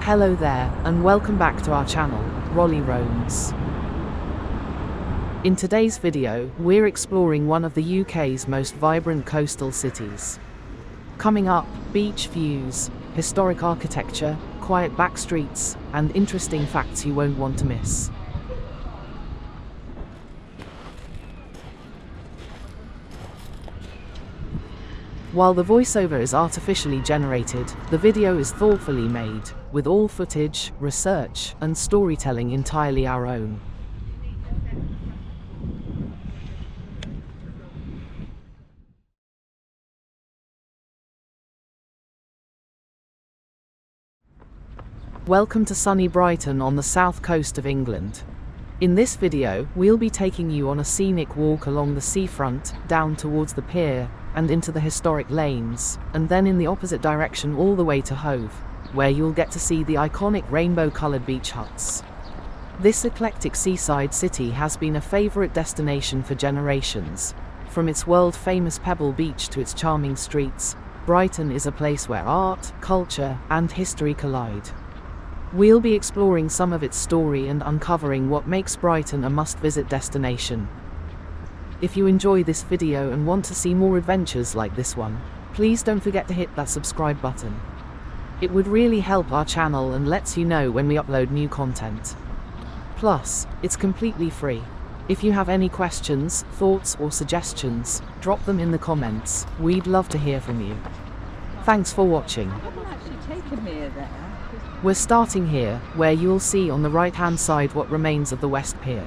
Hello there, and welcome back to our channel, Rolly Roams. In today's video, we're exploring one of the UK's most vibrant coastal cities. Coming up, beach views, historic architecture, quiet back streets, and interesting facts you won't want to miss. While the voiceover is artificially generated, the video is thoughtfully made, with all footage, research, and storytelling entirely our own. Welcome to sunny Brighton on the south coast of England. In this video, we'll be taking you on a scenic walk along the seafront, down towards the pier, and into the historic lanes, and then in the opposite direction all the way to Hove, where you'll get to see the iconic rainbow-coloured beach huts. This eclectic seaside city has been a favourite destination for generations. From its world-famous Pebble Beach to its charming streets, Brighton is a place where art, culture, and history collide. We'll be exploring some of its story and uncovering what makes Brighton a must-visit destination. If you enjoy this video and want to see more adventures like this one, please don't forget to hit that subscribe button. It would really help our channel and lets you know when we upload new content. Plus, it's completely free. If you have any questions, thoughts, or suggestions, drop them in the comments. We'd love to hear from you. Thanks for watching. We're starting here, where you'll see on the right-hand side what remains of the West Pier.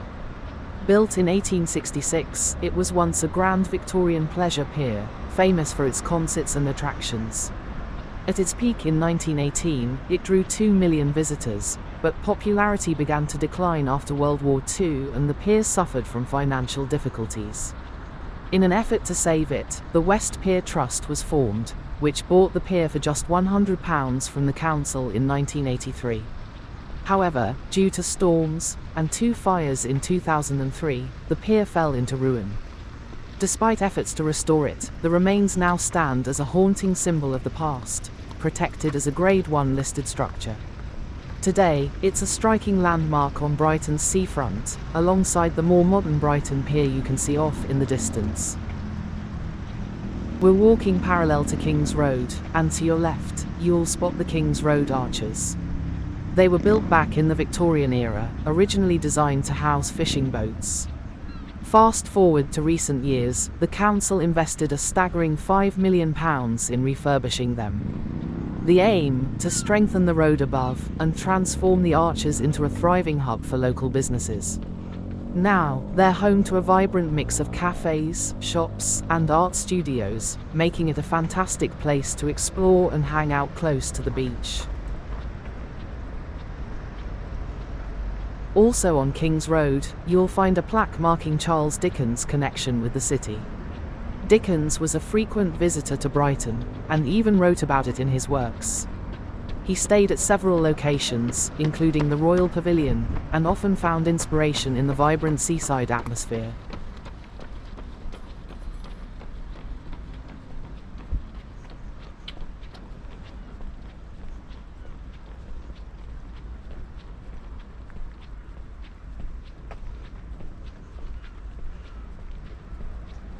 Built in 1866, it was once a grand Victorian pleasure pier, famous for its concerts and attractions. At its peak in 1918, it drew 2 million visitors, but popularity began to decline after World War II and the pier suffered from financial difficulties. In an effort to save it, the West Pier Trust was formed, which bought the pier for just £100 from the council in 1983. However, due to storms and 2 fires in 2003, the pier fell into ruin. Despite efforts to restore it, the remains now stand as a haunting symbol of the past, protected as a Grade 1 listed structure. Today, it's a striking landmark on Brighton's seafront, alongside the more modern Brighton Pier you can see off in the distance. We're walking parallel to King's Road, and to your left, you'll spot the King's Road arches. They were built back in the Victorian era, originally designed to house fishing boats. Fast forward to recent years, the council invested a staggering £5 million in refurbishing them. The aim, to strengthen the road above and transform the arches into a thriving hub for local businesses. Now, they're home to a vibrant mix of cafes, shops, and art studios, making it a fantastic place to explore and hang out close to the beach. Also on King's Road, you'll find a plaque marking Charles Dickens' connection with the city. Dickens was a frequent visitor to Brighton, and even wrote about it in his works. He stayed at several locations, including the Royal Pavilion, and often found inspiration in the vibrant seaside atmosphere.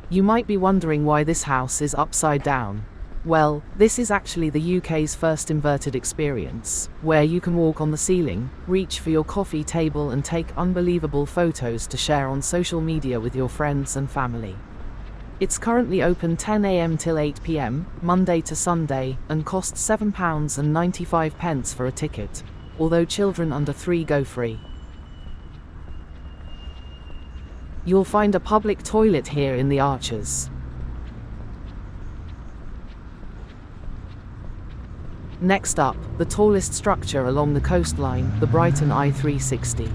You might be wondering why this house is upside down. Well, this is actually the UK's first inverted experience, where you can walk on the ceiling, reach for your coffee table and take unbelievable photos to share on social media with your friends and family. It's currently open 10 AM till 8 PM, Monday to Sunday, and costs £7.95 for a ticket, although children under 3 go free. You'll find a public toilet here in the arches. Next up, the tallest structure along the coastline, the Brighton Eye 360.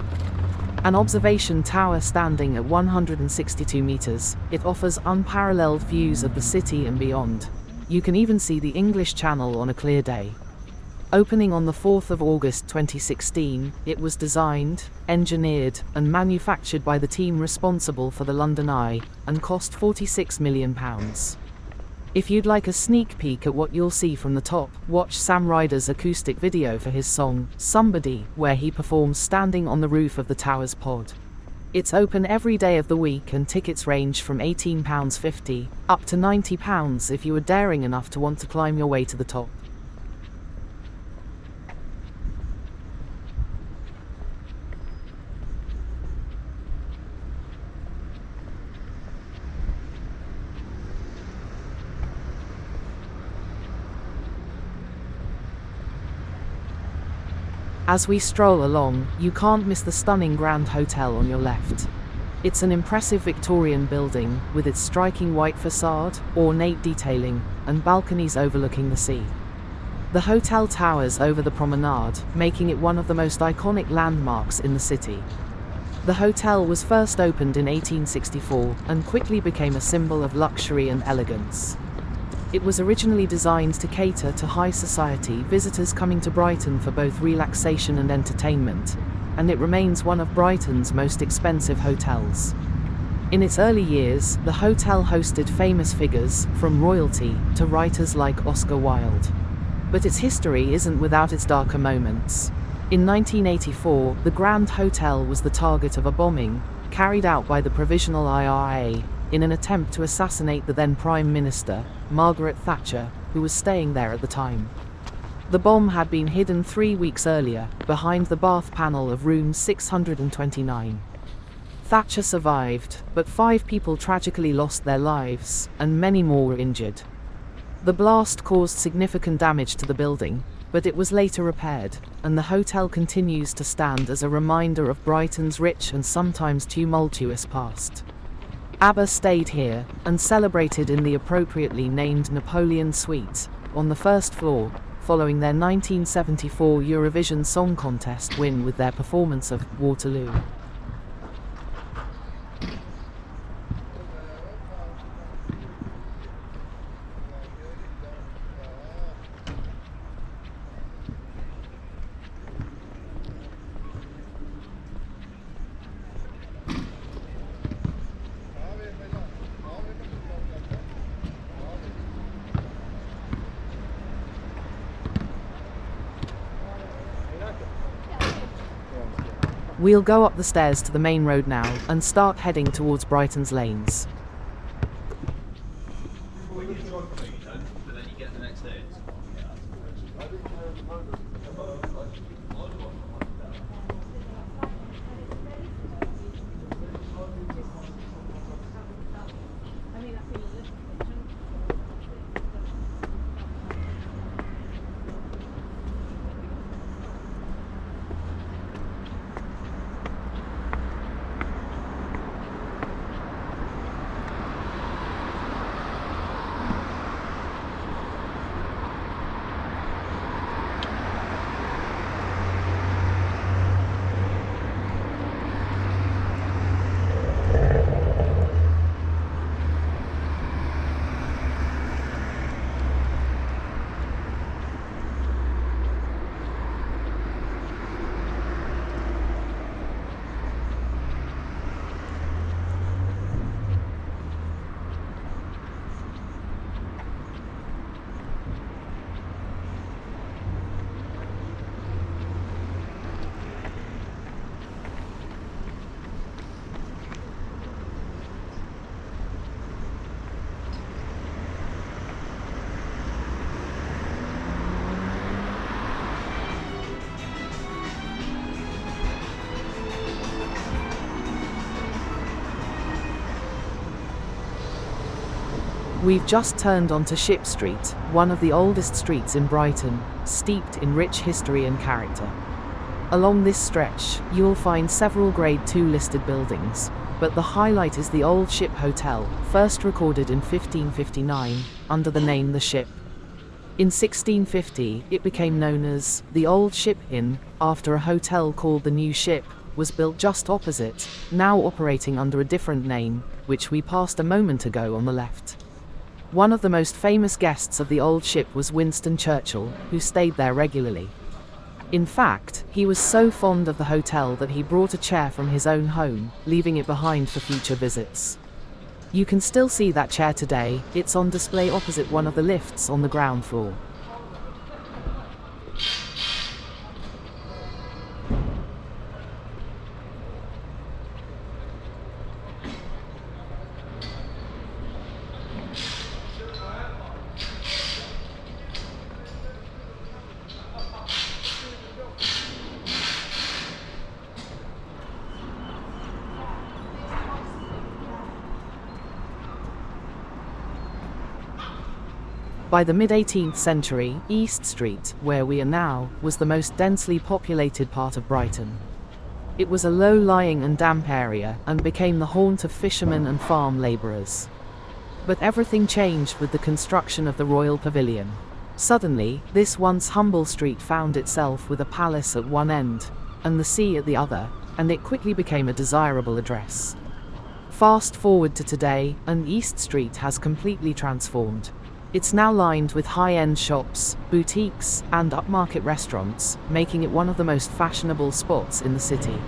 An observation tower standing at 162 metres, it offers unparalleled views of the city and beyond. You can even see the English Channel on a clear day. Opening on the 4th of August 2016, it was designed, engineered, and manufactured by the team responsible for the London Eye, and cost £46 million. If you'd like a sneak peek at what you'll see from the top, watch Sam Ryder's acoustic video for his song, Somebody, where he performs standing on the roof of the tower's pod. It's open every day of the week and tickets range from £18.50 up to £90 if you are daring enough to want to climb your way to the top. As we stroll along, you can't miss the stunning Grand Hotel on your left. It's an impressive Victorian building, with its striking white facade, ornate detailing, and balconies overlooking the sea. The hotel towers over the promenade, making it one of the most iconic landmarks in the city. The hotel was first opened in 1864, and quickly became a symbol of luxury and elegance. It was originally designed to cater to high society visitors coming to Brighton for both relaxation and entertainment, and it remains one of Brighton's most expensive hotels. In its early years, the hotel hosted famous figures, from royalty to writers like Oscar Wilde. But its history isn't without its darker moments. In 1984, the Grand Hotel was the target of a bombing, carried out by the Provisional IRA, in an attempt to assassinate the then Prime Minister, Margaret Thatcher, who was staying there at the time. The bomb had been hidden 3 weeks earlier, behind the bath panel of room 629. Thatcher survived, but 5 people tragically lost their lives, and many more were injured. The blast caused significant damage to the building, but it was later repaired, and the hotel continues to stand as a reminder of Brighton's rich and sometimes tumultuous past. ABBA stayed here, and celebrated in the appropriately named Napoleon Suite, on the first floor, following their 1974 Eurovision Song Contest win with their performance of Waterloo. We'll go up the stairs to the main road now, and start heading towards Brighton's lanes. We've just turned onto Ship Street, one of the oldest streets in Brighton, steeped in rich history and character. Along this stretch, you'll find several Grade II listed buildings, but the highlight is the Old Ship Hotel, first recorded in 1559, under the name The Ship. In 1650, it became known as the Old Ship Inn, after a hotel called the New Ship was built just opposite, now operating under a different name, which we passed a moment ago on the left. One of the most famous guests of the Old Ship was Winston Churchill, who stayed there regularly. In fact, he was so fond of the hotel that he brought a chair from his own home, leaving it behind for future visits. You can still see that chair today. It's on display opposite one of the lifts on the ground floor. By the mid-18th century, East Street, where we are now, was the most densely populated part of Brighton. It was a low-lying and damp area, and became the haunt of fishermen and farm labourers. But everything changed with the construction of the Royal Pavilion. Suddenly, this once humble street found itself with a palace at one end, and the sea at the other, and it quickly became a desirable address. Fast forward to today, and East Street has completely transformed. It's now lined with high-end shops, boutiques, and upmarket restaurants, making it one of the most fashionable spots in the city.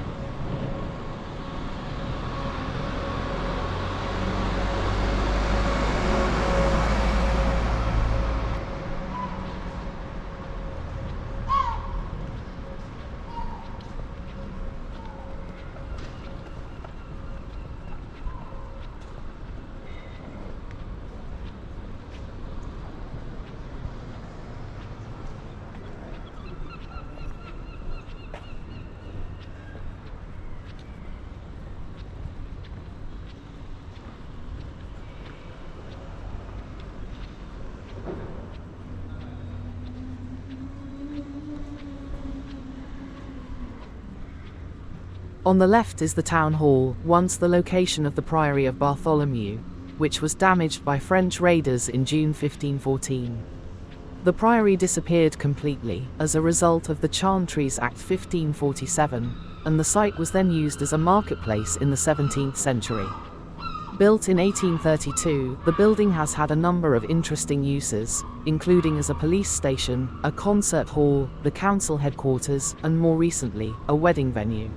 On the left is the town hall, once the location of the Priory of Bartholomew, which was damaged by French raiders in June 1514. The priory disappeared completely as a result of the Chantries Act 1547, and the site was then used as a marketplace in the 17th century. Built in 1832, the building has had a number of interesting uses, including as a police station, a concert hall, the council headquarters, and more recently, a wedding venue.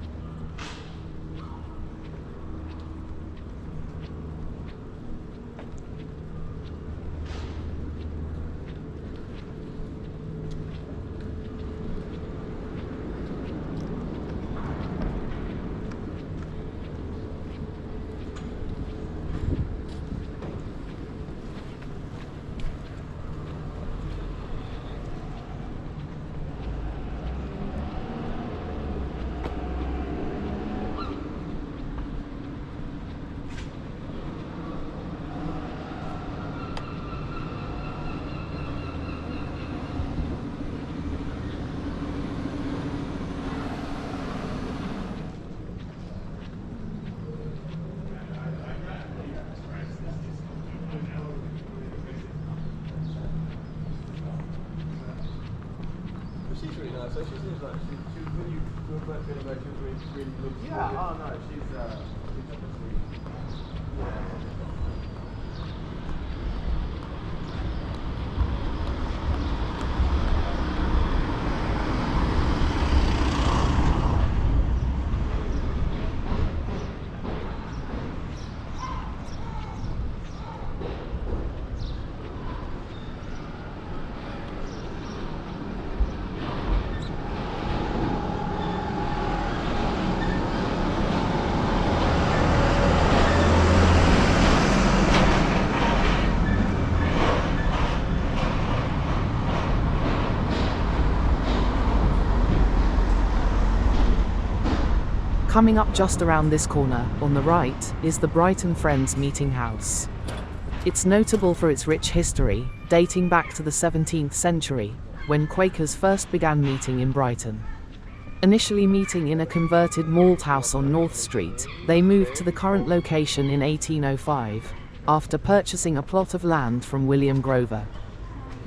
She's really nice. So she seems like she when you were first feeling like she was really good. Yeah. Oh no, she's definitely. Yeah. Coming up just around this corner, on the right, is the Brighton Friends Meeting House. It's notable for its rich history, dating back to the 17th century, when Quakers first began meeting in Brighton. Initially meeting in a converted malt house on North Street, they moved to the current location in 1805, after purchasing a plot of land from William Grover.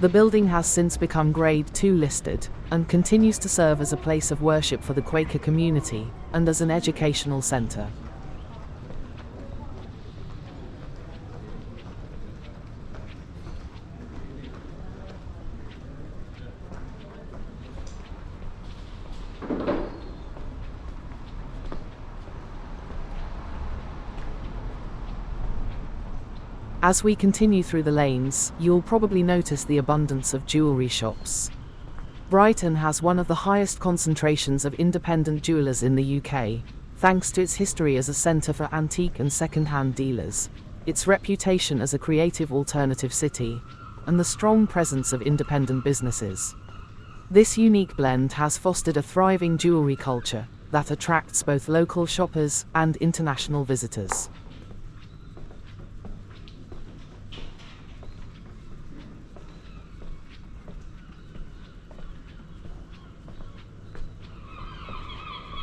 The building has since become Grade II listed, and continues to serve as a place of worship for the Quaker community, and as an educational centre. As we continue through the lanes, you'll probably notice the abundance of jewellery shops. Brighton has one of the highest concentrations of independent jewellers in the UK, thanks to its history as a centre for antique and second-hand dealers, its reputation as a creative alternative city, and the strong presence of independent businesses. This unique blend has fostered a thriving jewellery culture that attracts both local shoppers and international visitors.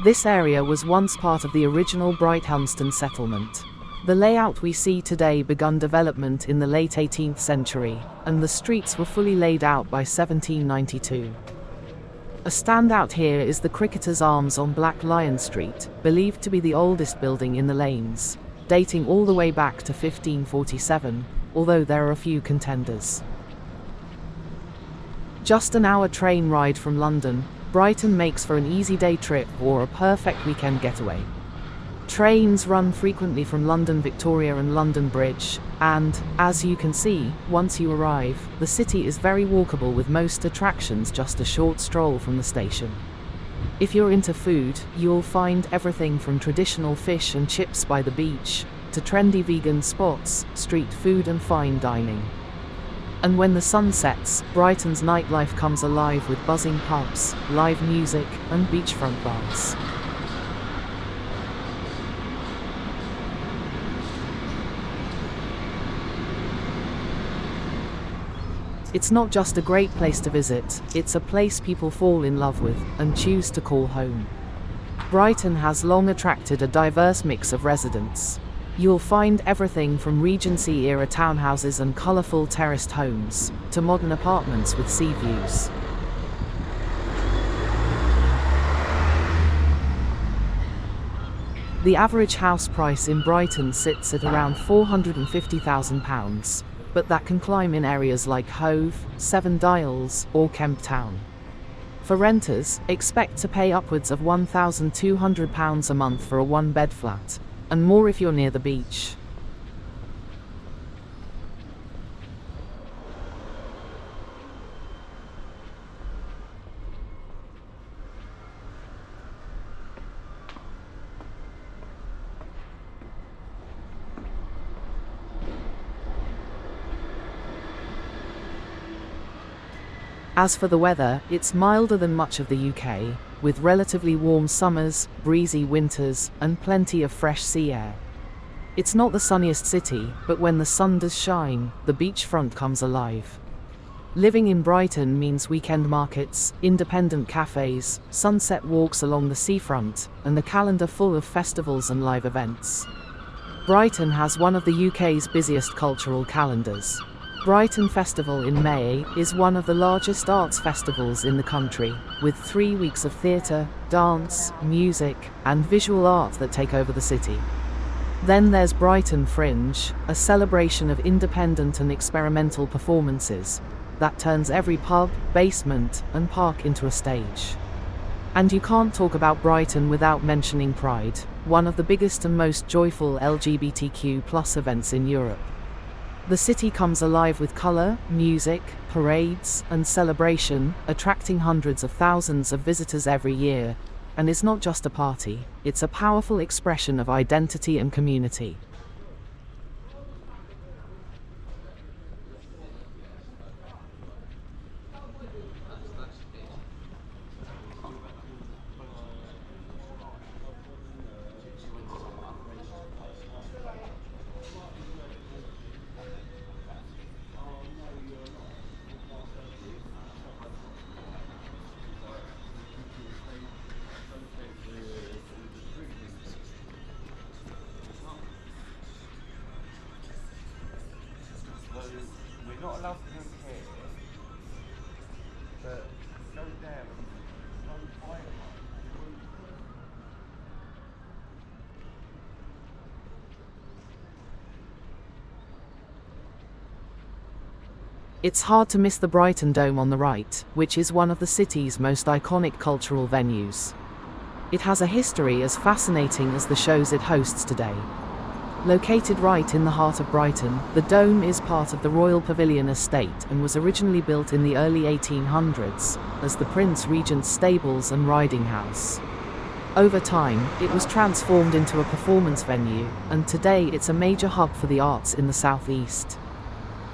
This area was once part of the original Brighthelmston settlement. The layout we see today begun development in the late 18th century, and the streets were fully laid out by 1792. A standout here is the Cricketers' Arms on Black Lion Street, believed to be the oldest building in the lanes, dating all the way back to 1547, although there are a few contenders. Just an hour train ride from London, Brighton makes for an easy day trip or a perfect weekend getaway. Trains run frequently from London Victoria and London Bridge, and, as you can see, once you arrive, the city is very walkable with most attractions just a short stroll from the station. If you're into food, you'll find everything from traditional fish and chips by the beach, to trendy vegan spots, street food and fine dining. And when the sun sets, Brighton's nightlife comes alive with buzzing pubs, live music, and beachfront bars. It's not just a great place to visit, it's a place people fall in love with and choose to call home. Brighton has long attracted a diverse mix of residents. You'll find everything from Regency-era townhouses and colourful terraced homes, to modern apartments with sea views. The average house price in Brighton sits at around £450,000, but that can climb in areas like Hove, Seven Dials, or Kemp Town. For renters, expect to pay upwards of £1,200 a month for a one-bed flat, and more if you're near the beach. As for the weather, it's milder than much of the UK, with relatively warm summers, breezy winters, and plenty of fresh sea air. It's not the sunniest city, but when the sun does shine, the beachfront comes alive. Living in Brighton means weekend markets, independent cafes, sunset walks along the seafront, and a calendar full of festivals and live events. Brighton has one of the UK's busiest cultural calendars. Brighton Festival in May is one of the largest arts festivals in the country, with 3 weeks of theatre, dance, music, and visual art that take over the city. Then there's Brighton Fringe, a celebration of independent and experimental performances that turns every pub, basement, and park into a stage. And you can't talk about Brighton without mentioning Pride, one of the biggest and most joyful LGBTQ+ events in Europe. The city comes alive with colour, music, parades, and celebration, attracting hundreds of thousands of visitors every year. And it's not just a party, it's a powerful expression of identity and community. We're not allowed to drink here, but go down and go buy one. It's hard to miss the Brighton Dome on the right, which is one of the city's most iconic cultural venues. It has a history as fascinating as the shows it hosts today. Located right in the heart of Brighton, the Dome is part of the Royal Pavilion estate and was originally built in the early 1800s as the Prince Regent's stables and riding house. Over time, it was transformed into a performance venue, and today it's a major hub for the arts in the southeast.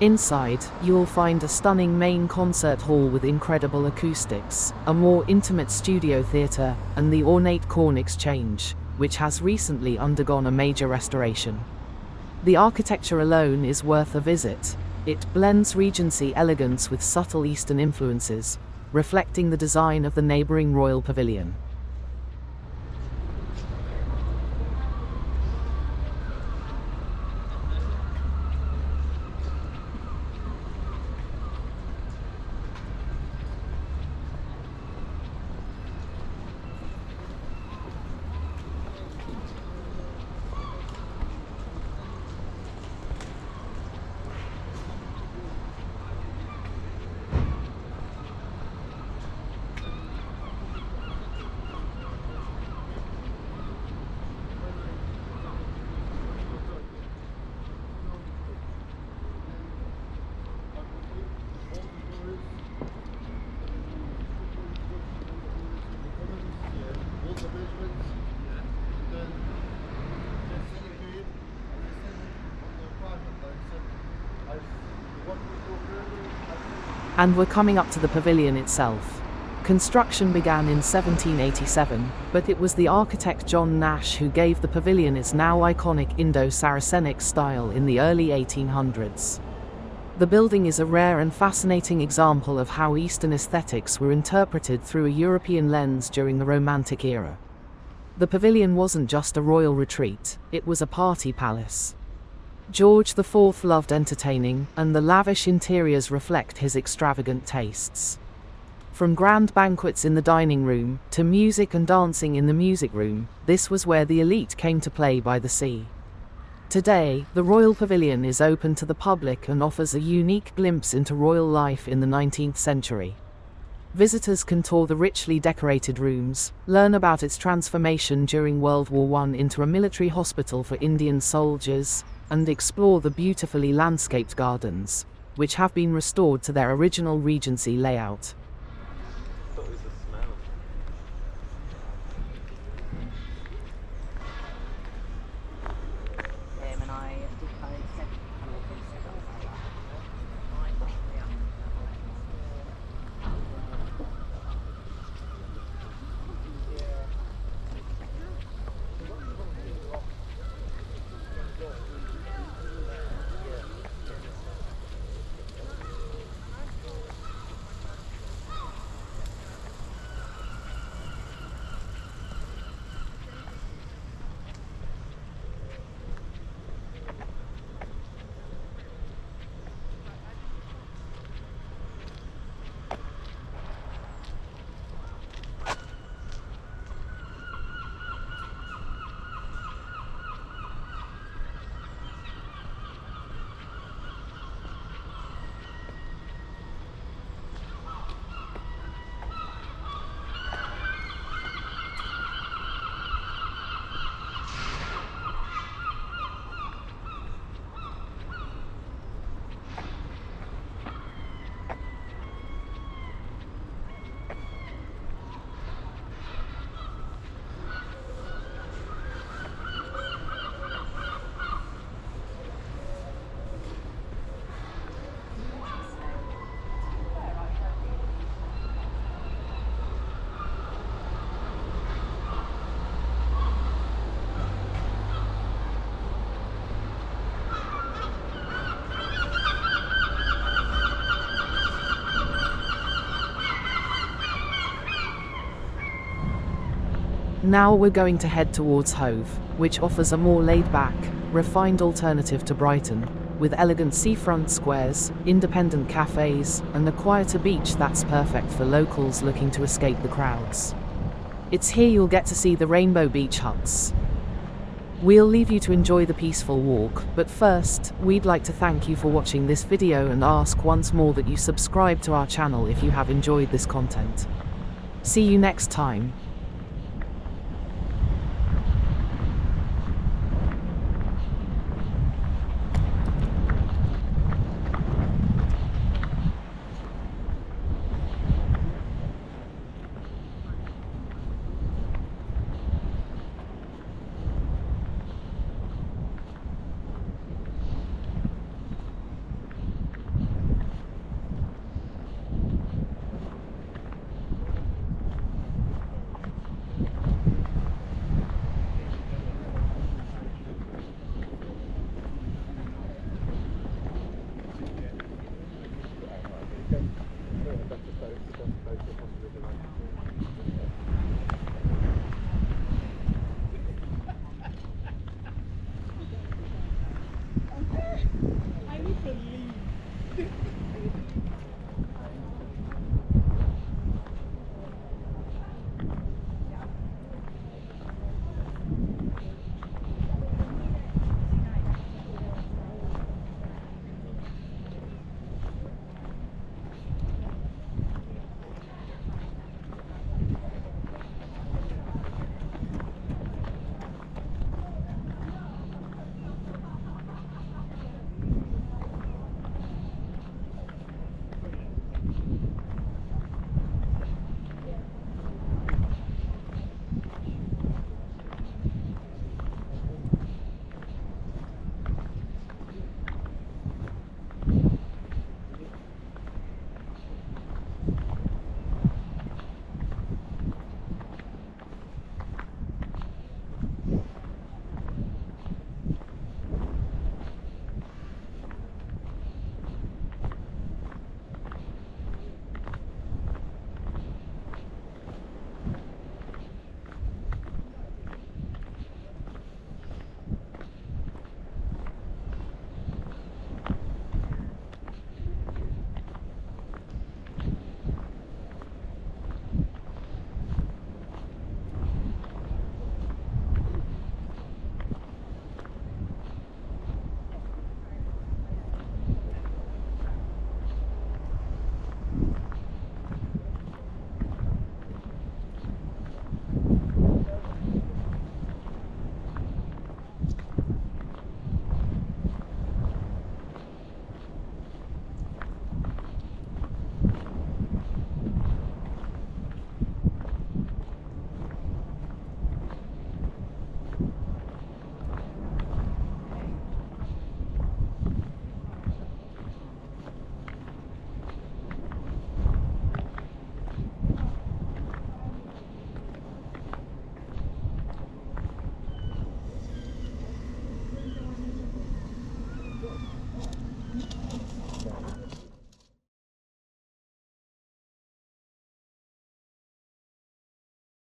Inside, you'll find a stunning main concert hall with incredible acoustics, a more intimate studio theatre, and the ornate Corn Exchange, which has recently undergone a major restoration. The architecture alone is worth a visit. It blends Regency elegance with subtle Eastern influences, reflecting the design of the neighbouring Royal Pavilion. And we're coming up to the pavilion itself. Construction began in 1787, but it was the architect John Nash who gave the pavilion its now iconic Indo-Saracenic style in the early 1800s. The building is a rare and fascinating example of how Eastern aesthetics were interpreted through a European lens during the Romantic era. The pavilion wasn't just a royal retreat, it was a party palace. George IV loved entertaining, and the lavish interiors reflect his extravagant tastes. From grand banquets in the dining room, to music and dancing in the music room, this was where the elite came to play by the sea. Today, the Royal Pavilion is open to the public and offers a unique glimpse into royal life in the 19th century. Visitors can tour the richly decorated rooms, learn about its transformation during World War I into a military hospital for Indian soldiers, and explore the beautifully landscaped gardens, which have been restored to their original Regency layout. What was the smell? And I did kind of said Now we're going to head towards Hove, which offers a more laid-back, refined alternative to Brighton, with elegant seafront squares, independent cafes, and a quieter beach that's perfect for locals looking to escape the crowds. It's here you'll get to see the rainbow beach huts. We'll leave you to enjoy the peaceful walk, but first, we'd like to thank you for watching this video and ask once more that you subscribe to our channel if you have enjoyed this content. See you next time.